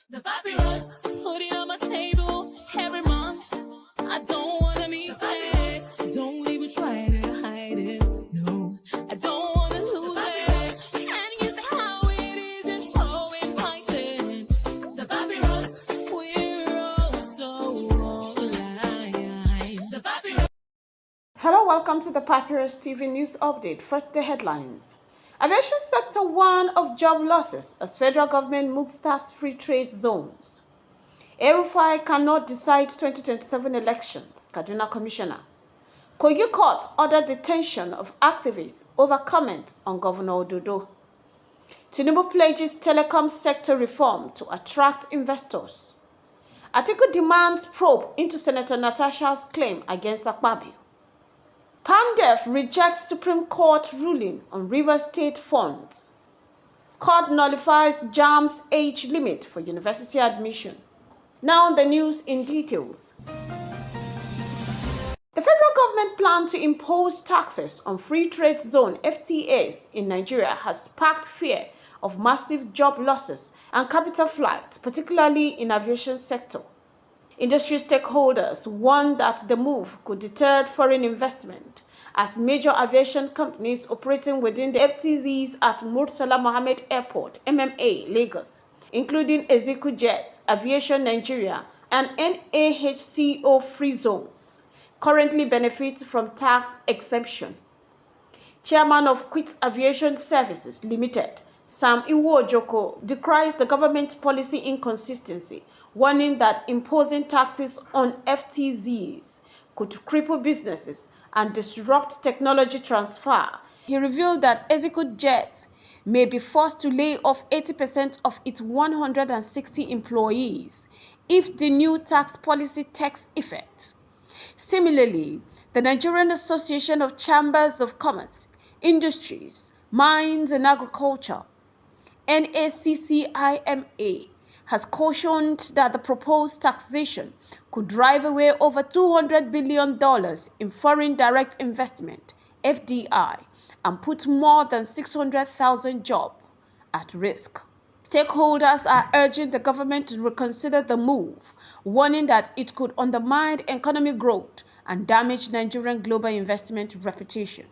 The papyrus, put it on my table every month. I don't wanna be sad. Don't even try to hide it. No, I don't wanna lose it. And you see how it is, it's so inviting. The papyrus, we're all so alive. The papyrus. Hello, welcome to the Papyrus TV News Update. First, the headlines. Aviation sector warn of job losses as federal government moves tax free trade zones. El-Rufai cannot decide 2027 elections, Kaduna Commissioner. Kogi Court ordered detention of activists over comment on Governor Ododo. Tinubu pledges telecom sector reform to attract investors. Atiku demands probe into Senator Natasha's claim against Akpabio. PANDEF rejects Supreme Court ruling on Rivers State funds. Court nullifies JAMB's age limit for university admission. Now the news in details. The federal government plan to impose taxes on free trade zone FTAs in Nigeria has sparked fear of massive job losses and capital flight, particularly in aviation sector. Industry stakeholders warn that the move could deter foreign investment as major aviation companies operating within the FTZs at Murtala Mohammed Airport, MMA, Lagos, including Ezeku Jets, Aviation Nigeria, and NAHCO free zones, currently benefit from tax exemption. Chairman of Quit Aviation Services Limited, Sam Iwo-Ojoko, decries the government's policy inconsistency, warning that imposing taxes on FTZs could cripple businesses and disrupt technology transfer. He revealed that Ezeku Jet may be forced to lay off 80% of its 160 employees if the new tax policy takes effect. Similarly, the Nigerian Association of Chambers of Commerce, Industries, Mines and Agriculture, NACCIMA, has cautioned that the proposed taxation could drive away over $200 billion in foreign direct investment, FDI, and put more than 600,000 jobs at risk. Stakeholders are urging the government to reconsider the move, warning that it could undermine economic growth and damage Nigerian global investment reputation.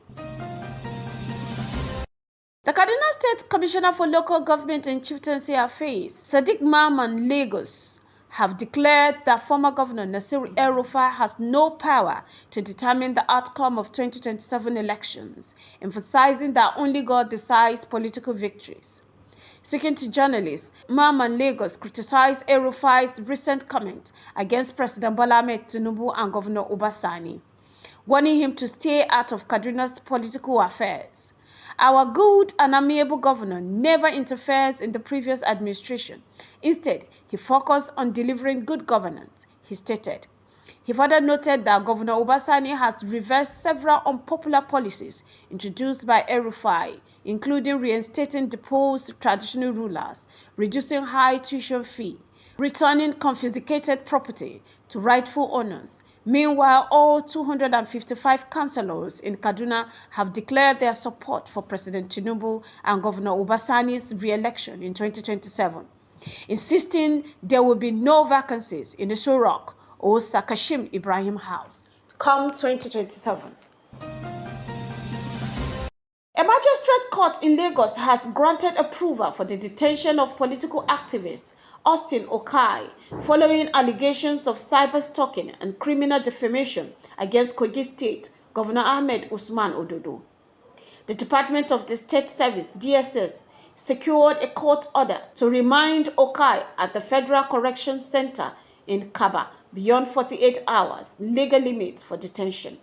The Kaduna State Commissioner for Local Government and Chieftaincy Affairs, Sadiq Maman Lagos, have declared that former Governor Nasir El-Rufai has no power to determine the outcome of 2027 elections, emphasizing that only God decides political victories. Speaking to journalists, Maman Lagos criticized El-Rufai's recent comment against President Bola Ahmed Tinubu and Governor Obasani, warning him to stay out of Kaduna's political affairs. Our good and amiable governor never interferes in the previous administration. Instead, he focused on delivering good governance, he stated. He further noted that Governor Obasani has reversed several unpopular policies introduced by El-Rufai, including reinstating deposed traditional rulers, reducing high tuition fee, returning confiscated property to rightful owners. Meanwhile, all 255 councillors in Kaduna have declared their support for President Tinubu and Governor Obasani's re-election in 2027, insisting there will be no vacancies in the Sorok or Sakashim Ibrahim House come 2027. A magistrate court in Lagos has granted approval for the detention of political activist Austin Okai following allegations of cyber-stalking and criminal defamation against Kogi State Governor Ahmed Usman Ododo. The Department of the State Service, DSS, secured a court order to remand Okai at the Federal Correction Center in Kaba beyond 48 hours legal limit for detention.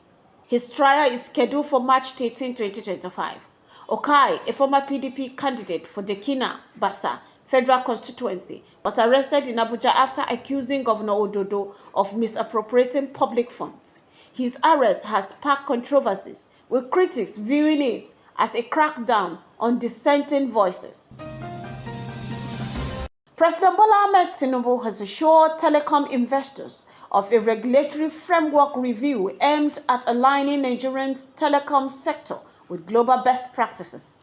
His trial is scheduled for March 13, 2025. Okai, a former PDP candidate for Dekina Basa Federal Constituency, was arrested in Abuja after accusing Governor Ododo of misappropriating public funds. His arrest has sparked controversies, with critics viewing it as a crackdown on dissenting voices. President Bola Ahmed Tinubu has assured telecom investors of a regulatory framework review aimed at aligning Nigeria's telecom sector with global best practices.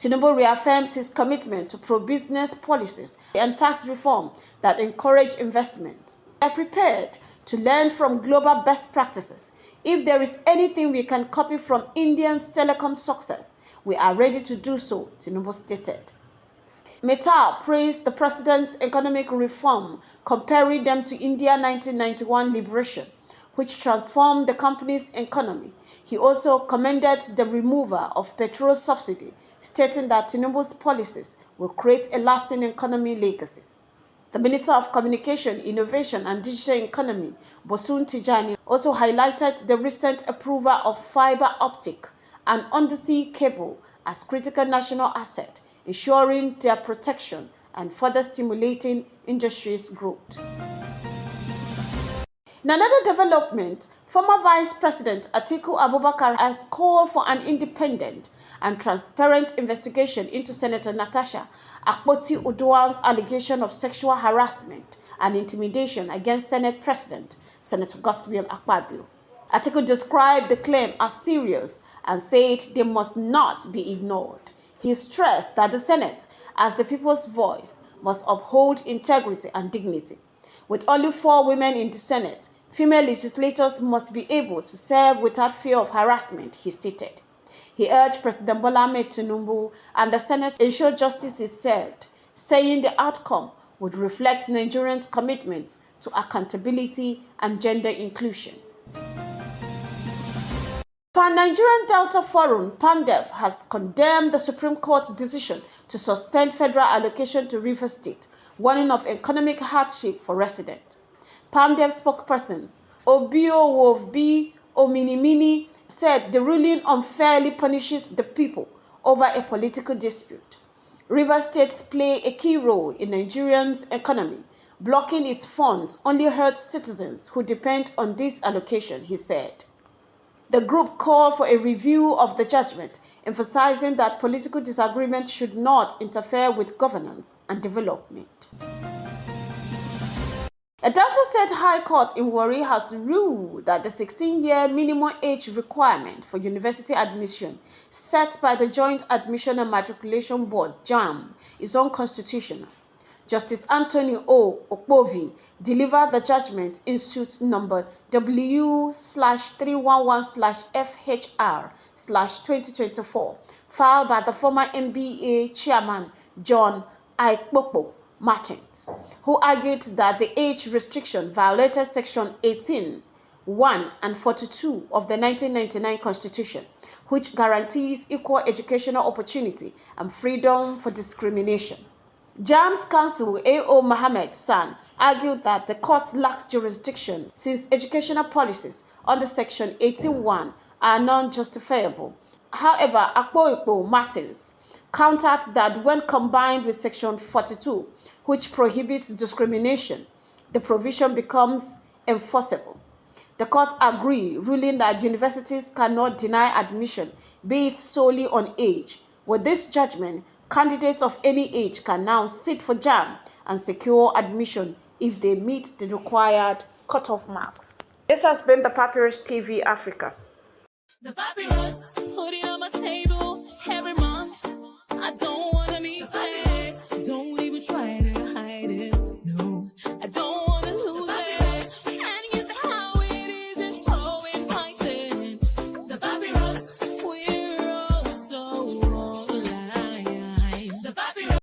Tinubu reaffirms his commitment to pro-business policies and tax reform that encourage investment. We are prepared to learn from global best practices. If there is anything we can copy from India's telecom success, we are ready to do so, Tinubu stated. Mittal praised the president's economic reform, comparing them to India's 1991 liberation, which transformed the country's economy. He also commended the removal of petrol subsidy, stating that Tinubu's policies will create a lasting economic legacy. The Minister of Communication, Innovation and Digital Economy, Bosun Tijani, also highlighted the recent approval of fiber optic and undersea cable as critical national asset, ensuring their protection and further stimulating industry's growth. In another development, former Vice President Atiku Abubakar has called for an independent and transparent investigation into Senator Natasha Akpoti-Uduaghan's allegation of sexual harassment and intimidation against Senate President Senator Godswill Akpabio. Atiku described the claim as serious and said they must not be ignored. He stressed that the Senate, as the people's voice, must uphold integrity and dignity. With only 4 women in the Senate, female legislators must be able to serve without fear of harassment, he stated. He urged President Bola Ahmed Tinubu and the Senate to ensure justice is served, saying the outcome would reflect Nigerians' commitment to accountability and gender inclusion. Pan-Nigerian Delta Forum, PANDEF, has condemned the Supreme Court's decision to suspend federal allocation to Rivers State, warning of economic hardship for residents. PANDEF spokesperson Obiowovbi Ominimini said the ruling unfairly punishes the people over a political dispute. Rivers States play a key role in Nigeria's economy. Blocking its funds only hurts citizens who depend on this allocation, he said. The group called for a review of the judgment, emphasizing that political disagreement should not interfere with governance and development. A Delta State High Court in Warri has ruled that the 16-year minimum age requirement for university admission set by the Joint Admission and Matriculation Board (JAMB) is unconstitutional. Justice Anthony O. Okpovi delivered the judgment in suit number W/311/FHR/2024, filed by the former NBA chairman John Aikpokpo Martins, who argued that the age restriction violated Section 18, 1 and 42 of the 1999 Constitution, which guarantees equal educational opportunity and freedom for discrimination. JAMB's counsel A.O. Mohammed San argued that the court lacked jurisdiction since educational policies under Section 18(1) are non-justifiable. However, Akpoikpo Martins countered that when combined with Section 42, which prohibits discrimination, the provision becomes enforceable. The court agreed, ruling that universities cannot deny admission based solely on age. With this judgment, candidates of any age can now sit for JAMB and secure admission if they meet the required cutoff marks. This has been the Papyrus TV Africa. The Papyrus